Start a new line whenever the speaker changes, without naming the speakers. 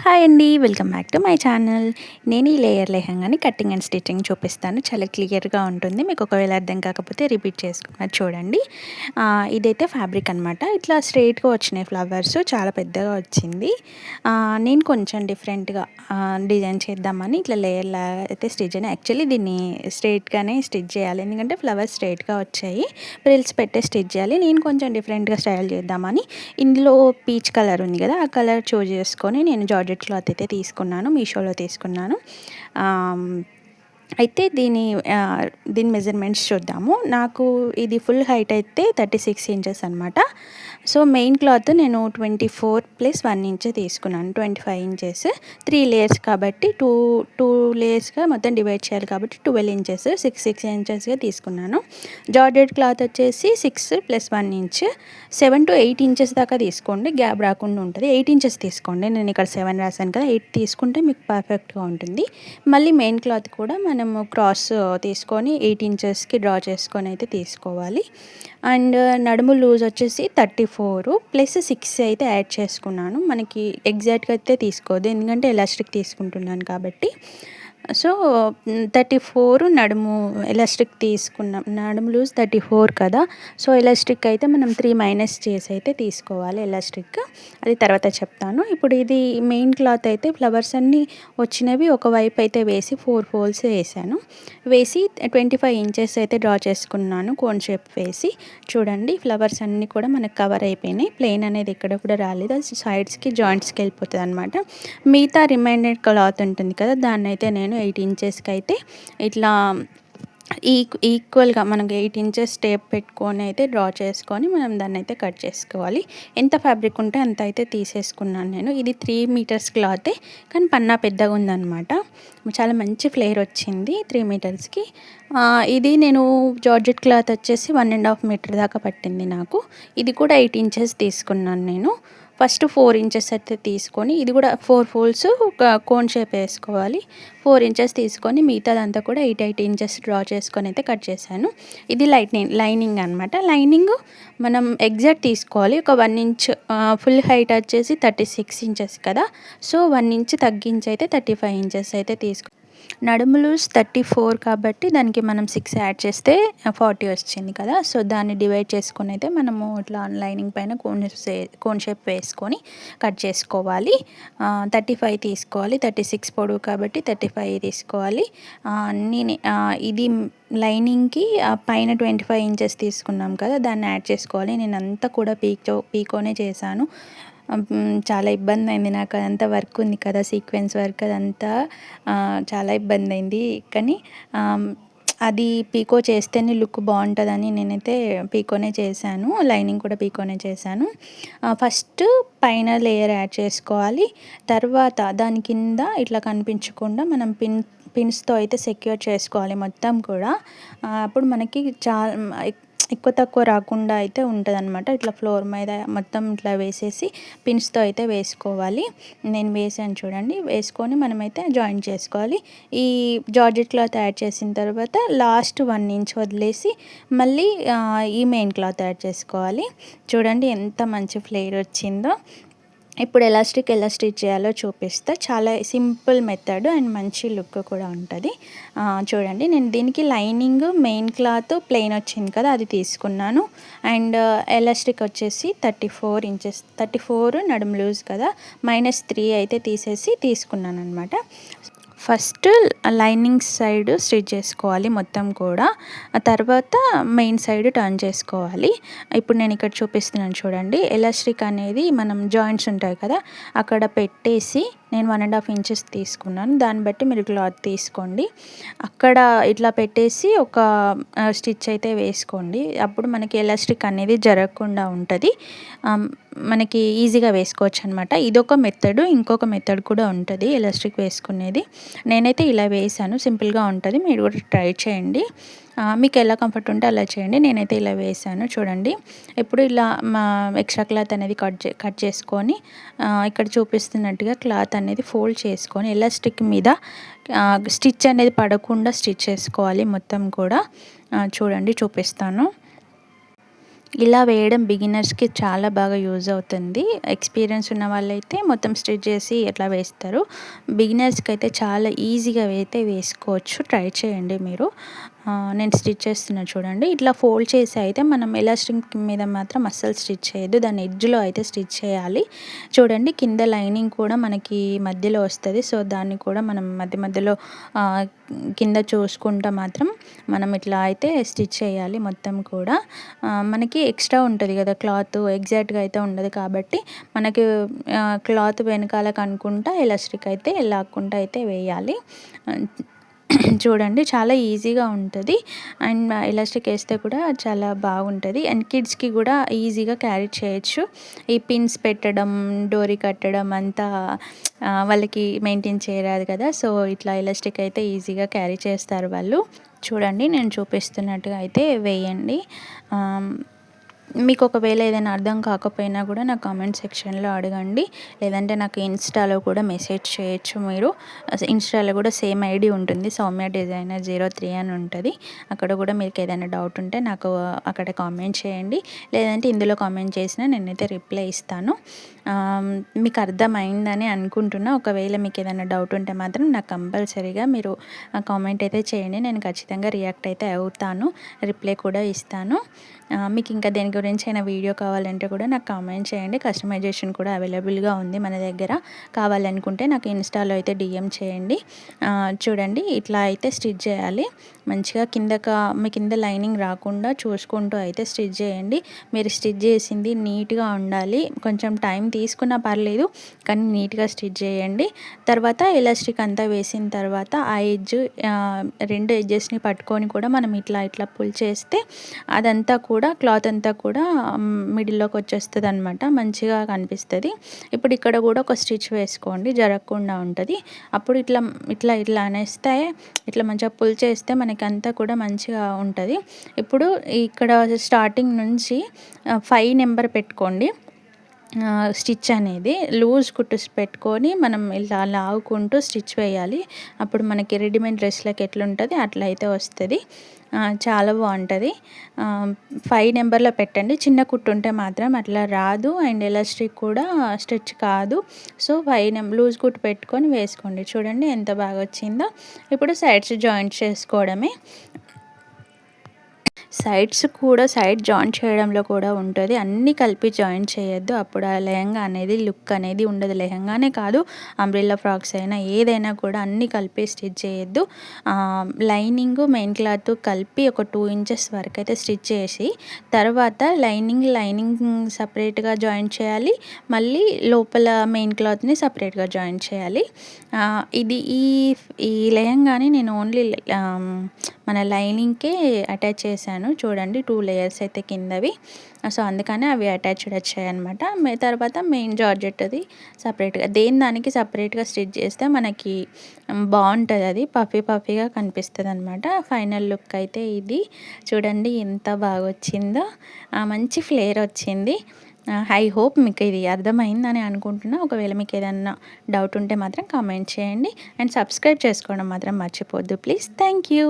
Hi అండి, welcome back to my channel. నేను ఈ లేయర్ లెహంగాని కటింగ్ అండ్ స్టిచ్చింగ్ చూపిస్తాను. చాలా క్లియర్గా ఉంటుంది. మీకు ఒకవేళ అర్థం కాకపోతే రిపీట్ చేసుకున్నారు చూడండి. ఇదైతే ఫ్యాబ్రిక్ అనమాట. ఇట్లా స్ట్రైట్గా వచ్చినాయి ఫ్లవర్స్, చాలా పెద్దగా వచ్చింది. నేను కొంచెం డిఫరెంట్గా డిజైన్ చేద్దామని ఇట్లా లేయర్ లాగా అయితే స్టిచ్ అయినా. యాక్చువల్లీ దీన్ని స్ట్రైట్గానే స్టిచ్ చేయాలి, ఎందుకంటే ఫ్లవర్స్ స్ట్రైట్గా వచ్చాయి. ప్రిల్స్ పెట్టే స్టిచ్ చేయాలి. నేను కొంచెం డిఫరెంట్గా స్టైల్ చేద్దామని ఇందులో పీచ్ కలర్ ఉంది కదా, ఆ కలర్ చూజ్ చేసుకొని నేను జార్జెట్ క్లాత్ అయితే తీసుకున్నాను, మీషోలో తీసుకున్నాను. అయితే దీని మెజర్మెంట్స్ చూద్దాము. నాకు ఇది ఫుల్ హైట్ అయితే 36 ఇంచెస్ అనమాట. సో మెయిన్ క్లాత్ నేను 24+1 ఇంచ్ తీసుకున్నాను, 25 ఇంచెస్. 3 లేయర్స్ కాబట్టి టూ లేయర్స్గా మొత్తం డివైడ్ చేయాలి కాబట్టి 12 ఇంచెస్, 6 ఇంచెస్గా తీసుకున్నాను. జార్జెట్ క్లాత్ వచ్చేసి 6+1 ఇంచ్, 7 to 8 ఇంచెస్ దాకా తీసుకోండి, గ్యాప్ రాకుండా ఉంటుంది. 8 ఇంచెస్ తీసుకోండి, నేను ఇక్కడ 7 రాశాను కదా, 8 తీసుకుంటే మీకు పర్ఫెక్ట్గా ఉంటుంది. మళ్ళీ మెయిన్ క్లాత్ కూడా మనము క్రాస్ తీసుకొని 8 ఇంచెస్కి డ్రా చేసుకొని అయితే తీసుకోవాలి. అండ్ నడుము లూజ్ వచ్చేసి 34+6 అయితే యాడ్ చేసుకున్నాను. మనకి ఎగ్జాక్ట్గా అయితే తీసుకోవద్దు, ఎందుకంటే ఎలాస్టిక్ తీసుకుంటున్నాను కాబట్టి. సో 34 నడుము ఎలాస్టిక్ తీసుకున్నాం. నడుము లూజ్ 34 కదా, సో ఎలాస్టిక్ అయితే మనం 3 మైనస్ చేసి అయితే తీసుకోవాలి ఎలాస్టిక్. అది తర్వాత చెప్తాను. ఇప్పుడు ఇది మెయిన్ క్లాత్ అయితే ఫ్లవర్స్ అన్నీ వచ్చినవి ఒకవైపు అయితే వేసి 4 ఫోల్డ్స్ వేసాను. వేసి 25 ఇంచెస్ అయితే డ్రా చేసుకున్నాను, కోన్ షేప్ వేసి. చూడండి, ఫ్లవర్స్ అన్నీ కూడా మనకు కవర్ అయిపోయినాయి. ప్లెయిన్ అనేది ఎక్కడ కూడా రాలేదు, అది సైడ్స్కి జాయింట్స్కి వెళ్ళిపోతుంది అనమాట. మిగతా రిమైండెడ్ క్లాత్ ఉంటుంది కదా, దాన్ని అయితే నేను 8 ఇంచెస్కి అయితే ఇట్లా ఈక్వల్గా మనకి 8 ఇంచెస్ టేప్ పెట్టుకొని అయితే డ్రా చేసుకొని మనం దాన్ని అయితే కట్ చేసుకోవాలి. ఎంత ఫ్యాబ్రిక్ ఉంటే అంత అయితే తీసేసుకున్నాను నేను. ఇది 3 మీటర్స్ క్లాతే, కానీ పన్నా పెద్దగా ఉందన్నమాట. చాలా మంచి ఫ్లేర్ వచ్చింది 3 మీటర్స్కి. ఇది నేను జార్జెట్ క్లాత్ వచ్చేసి 1.5 మీటర్ దాకా పట్టింది నాకు. ఇది కూడా 8 ఇంచెస్ తీసుకున్నాను నేను. ఫస్ట్ 4 ఇంచెస్ అయితే తీసుకొని, ఇది కూడా 4 ఫోల్డ్స్ ఒక కోన్ షేప్ వేసుకోవాలి. 4 ఇంచెస్ తీసుకొని మిగతాదంతా కూడా 8 ఇంచెస్ డ్రా చేసుకొని అయితే కట్ చేశాను. ఇది లైనింగ్ అనమాట. లైనింగ్ మనం ఎగ్జాక్ట్ తీసుకోవాలి. ఒక 1 ఇంచ్, ఫుల్ హైట్ వచ్చేసి 36 ఇంచెస్ కదా, సో 1 ఇంచ్ తగ్గించి అయితే 35 ఇంచెస్ అయితే నడుము లూజ్ 34 కాబట్టి దానికి మనం 6 యాడ్ చేస్తే 40 వచ్చింది కదా, సో దాన్ని డివైడ్ చేసుకొని అయితే మనము ఇట్లా లైనింగ్ పైన కోన్ షేప్ వేసుకొని కట్ చేసుకోవాలి. 35 తీసుకోవాలి, 36 పొడవు కాబట్టి 35 తీసుకోవాలి. ఇది లైనింగ్కి పైన 25 ఇంచెస్ తీసుకున్నాం కదా, దాన్ని యాడ్ చేసుకోవాలి. నేను అంతా కూడా పీకోనే చేశాను. చాలా ఇబ్బంది అయింది నాకు, అదంతా వర్క్ ఉంది కదా, సీక్వెన్స్ వర్క్, అదంతా చాలా ఇబ్బంది అయింది. కానీ అది పీకో చేస్తేనే లుక్ బాగుంటుందని నేనైతే పీకోనే చేశాను. లైనింగ్ కూడా పీకోనే చేశాను. ఫస్ట్ పైన లేయర్ యాడ్ చేసుకోవాలి. తర్వాత దాని కింద ఇట్లా కనిపించకుండా మనం పిన్స్తో అయితే సెక్యూర్ చేసుకోవాలి మొత్తం కూడా. అప్పుడు మనకి ఎక్కువ తక్కువ రాకుండా అయితే ఉంటుంది అనమాట. ఇట్లా ఫ్లోర్ మీద మొత్తం ఇట్లా వేసేసి పిన్స్తో అయితే వేసుకోవాలి. నేను వేసాను చూడండి. వేసుకొని మనమైతే జాయింట్ చేసుకోవాలి. ఈ జార్జెట్ క్లాత్ యాడ్ చేసిన తర్వాత లాస్ట్ 1 ఇంచ్ వదిలేసి మళ్ళీ ఈ మెయిన్ క్లాత్ యాడ్ చేసుకోవాలి. చూడండి ఎంత మంచి ఫ్లేర్ వచ్చిందో. ఇప్పుడు ఎలాస్టిక్ ఎలా స్టిచ్ చేయాలో చూపిస్తా. చాలా సింపుల్ మెథడ్ అండ్ మంచి లుక్ కూడా ఉంటుంది. చూడండి, నేను దీనికి లైనింగ్ మెయిన్ క్లాత్ ప్లెయిన్ వచ్చింది కదా, అది తీసుకున్నాను. అండ్ ఎలాస్టిక్ వచ్చేసి 34 ఇంచెస్, 34 నడుము లూజ్ కదా, -3 అయితే తీసేసి తీసుకున్నాను అనమాట. ఫస్ట్ లైనింగ్ సైడ్ స్టిచ్ చేసుకోవాలి మొత్తం కూడా, ఆ తర్వాత మెయిన్ సైడ్ టర్న్ చేసుకోవాలి. ఇప్పుడు నేను ఇక్కడ చూపిస్తున్నాను చూడండి. ఎలాస్టిక్ అనేది మనం జాయింట్స్ ఉంటాయి కదా, అక్కడ పెట్టేసి నేను 1.5 ఇంచెస్ తీసుకున్నాను. దాన్ని బట్టి మీరు క్లాత్ తీసుకోండి. అక్కడ ఇట్లా పెట్టేసి ఒక స్టిచ్ అయితే వేసుకోండి. అప్పుడు మనకి ఎలాస్టిక్ అనేది జరగకుండా ఉంటుంది, మనకి ఈజీగా వేసుకోవచ్చు అనమాట. ఇదొక మెథడ్, ఇంకొక మెథడ్ కూడా ఉంటుంది ఎలాస్టిక్ వేసుకునేది. నేనైతే ఇలా వేసాను, సింపుల్గా ఉంటుంది. మీరు కూడా ట్రై చేయండి, మీకు ఎలా కంఫర్ట్ ఉంటే అలా చేయండి. నేనైతే ఇలా వేసాను చూడండి. ఇప్పుడు ఇలా ఎక్స్ట్రా క్లాత్ అనేది కట్ చేసుకొని ఇక్కడ చూపిస్తున్నట్టుగా క్లాత్ అనేది ఫోల్డ్ చేసుకొని ఎలాస్టిక్ మీద స్టిచ్ అనేది పడకుండా స్టిచ్ చేసుకోవాలి మొత్తం కూడా. చూడండి, చూపిస్తాను. ఇలా వేయడం బిగినర్స్కి చాలా బాగా యూజ్ అవుతుంది. ఎక్స్పీరియన్స్ ఉన్న వాళ్ళైతే మొత్తం స్టిచ్ చేసి ఎట్లా వేస్తారు. బిగినర్స్కి అయితే చాలా ఈజీగా అయితే వేసుకోవచ్చు. ట్రై చేయండి మీరు. నేను స్టిచ్ చేస్తున్నా చూడండి. ఇట్లా ఫోల్డ్ చేసి అయితే మనం ఎలాస్టిక్ మీద మాత్రం అస్సలు స్టిచ్ చేయొద్దు. దాని ఎడ్జ్లో అయితే స్టిచ్ చేయాలి. చూడండి కింద లైనింగ్ కూడా మనకి మధ్యలో వస్తుంది. సో దాన్ని కూడా మనం మధ్య మధ్యలో కింద చూసుకుంటా మాత్రం మనం ఇట్లా అయితే స్టిచ్ చేయాలి మొత్తం కూడా. మనకి ఎక్స్ట్రా ఉంటుంది కదా క్లాత్, ఎగ్జాక్ట్గా అయితే ఉండదు కాబట్టి మనకి క్లాత్ వెనకాలకు అనుకుంటా ఎలాస్టిక్ అయితే లాక్కుంటా అయితే వేయాలి. చూడండి చాలా ఈజీగా ఉంటుంది. అండ్ ఎలాస్టిక్ వేస్తే కూడా చాలా బాగుంటుంది. అండ్ కిడ్స్కి కూడా ఈజీగా క్యారీ చేయొచ్చు. ఈ పిన్స్ పెట్టడం, డోరీ కట్టడం అంతా వాళ్ళకి మెయింటైన్ చేయరాదు కదా. సో ఇట్లా ఎలాస్టిక్ అయితే ఈజీగా క్యారీ చేస్తారు వాళ్ళు. చూడండి నేను చూపిస్తున్నట్టుగా అయితే వేయండి. మీకు ఒకవేళ ఏదైనా అర్థం కాకపోయినా కూడా నాకు కామెంట్ సెక్షన్లో అడగండి. లేదంటే నాకు ఇన్స్టాలో కూడా మెసేజ్ చేయొచ్చు మీరు. ఇన్స్టాలో కూడా సేమ్ ఐడి ఉంటుంది, సౌమ్య డిజైనర్ 03 అని ఉంటుంది. అక్కడ కూడా మీకు ఏదైనా డౌట్ ఉంటే నాకు అక్కడ కామెంట్ చేయండి. లేదంటే ఇందులో కామెంట్ చేసినా నేనైతే రిప్లై ఇస్తాను. మీకు అర్థమైందని అనుకుంటున్నా. ఒకవేళ మీకు ఏదైనా డౌట్ ఉంటే మాత్రం నాకు కంపల్సరీగా మీరు కామెంట్ అయితే చేయండి. నేను ఖచ్చితంగా రియాక్ట్ అయితే అవుతాను, రిప్లై కూడా ఇస్తాను. మీకు ఇంకా దేని గురించి అయినా వీడియో కావాలంటే కూడా నాకు కామెంట్ చేయండి. కస్టమైజేషన్ కూడా అవైలబుల్గా ఉంది మన దగ్గర. కావాలనుకుంటే నాకు ఇన్స్టాలో అయితే డిఎం చేయండి. చూడండి ఇట్లా అయితే స్టిచ్ చేయాలి. మంచిగా మీ కింద లైనింగ్ రాకుండా చూసుకుంటూ అయితే స్టిచ్ చేయండి. మీరు స్టిచ్ చేసింది నీట్గా ఉండాలి. కొంచెం టైం తీసుకున్నా పర్లేదు కానీ నీట్గా స్టిచ్ చేయండి. తర్వాత ఎలాస్టిక్ అంతా వేసిన తర్వాత ఆ ఎడ్జ్, రెండు ఎడ్జెస్ని పట్టుకొని కూడా మనం ఇట్లా ఇట్లా పుల్ చేస్తే అదంతా కూడా క్లాత్ అంతా కూడా మిడిల్లోకి వచ్చేస్తుంది అనమాట. మంచిగా కనిపిస్తుంది. ఇప్పుడు ఇక్కడ కూడా ఒక స్టిచ్ వేసుకోండి, జరగకుండా ఉంటుంది. అప్పుడు ఇట్లా ఇట్లా ఇట్లా అనేస్తే, ఇట్లా మంచిగా పుల్ చేస్తే మనకి అంతా కూడా మంచిగా ఉంటుంది. ఇప్పుడు ఇక్కడ స్టార్టింగ్ నుంచి 5 నెంబర్ పెట్టుకోండి. స్టిచ్ అనేది లూజ్ కుట్టు పెట్టుకొని మనం ఇలా లావుకుంటూ స్టిచ్ వేయాలి. అప్పుడు మనకి రెడీమేడ్ డ్రెస్లకి ఎట్లుంటుంది అట్లా అయితే వస్తుంది. చాలా బాగుంటుంది. 5 నెంబర్లో పెట్టండి. చిన్న కుట్టు ఉంటే మాత్రం అట్లా రాదు. అండ్ ఎలాస్టిక్ కూడా స్టిచ్ కాదు. సో 5 లూజ్ కుట్టు పెట్టుకొని వేసుకోండి. చూడండి ఎంత బాగా వచ్చిందో. ఇప్పుడు సైడ్స్ జాయింట్ చేసుకోవడమే. సైడ్ జాయింట్ చేయడంలో కూడా ఉంటుంది. అన్నీ కలిపి జాయింట్ చేయొద్దు. అప్పుడు ఆ లెహంగా అనేది లుక్ అనేది ఉండదు. లెహంగానే కాదు, అంబ్రెల్లా ఫ్రాక్స్ అయినా ఏదైనా కూడా అన్నీ కలిపి స్టిచ్ చేయొద్దు. లైనింగ్ మెయిన్ క్లాత్ కలిపి ఒక 2 ఇంచెస్ వరకు అయితే స్టిచ్ చేసి తర్వాత లైనింగ్ సపరేట్గా జాయింట్ చేయాలి. మళ్ళీ లోపల మెయిన్ క్లాత్ని సపరేట్గా జాయింట్ చేయాలి. ఇది ఈ లెహంగాని నేను ఓన్లీ మన లైనింగ్కే అటాచ్ చేశాను. చూడండి 2 లేయర్స్ అయితే కిందవి. సో అందుకనే అవి అటాచ్డ్ వచ్చాయన్నమాట. తర్వాత మెయిన్ జార్జెట్ అది సపరేట్గా దానికి సపరేట్గా స్టిచ్ చేస్తే మనకి బాగుంటుంది. అది పఫీగా కనిపిస్తుంది అనమాట. ఫైనల్ లుక్ అయితే ఇది. చూడండి ఎంత బాగా వచ్చిందో. మంచి ఫ్లేర్ వచ్చింది. ఐ హోప్ మీకు ఇది అర్థమైందని అనుకుంటున్నా. ఒకవేళ మీకు ఏదన్నా డౌట్ ఉంటే మాత్రం కామెంట్ చేయండి. అండ్ సబ్స్క్రైబ్ చేసుకోవడం మాత్రం మర్చిపోవద్దు ప్లీజ్. Thank you.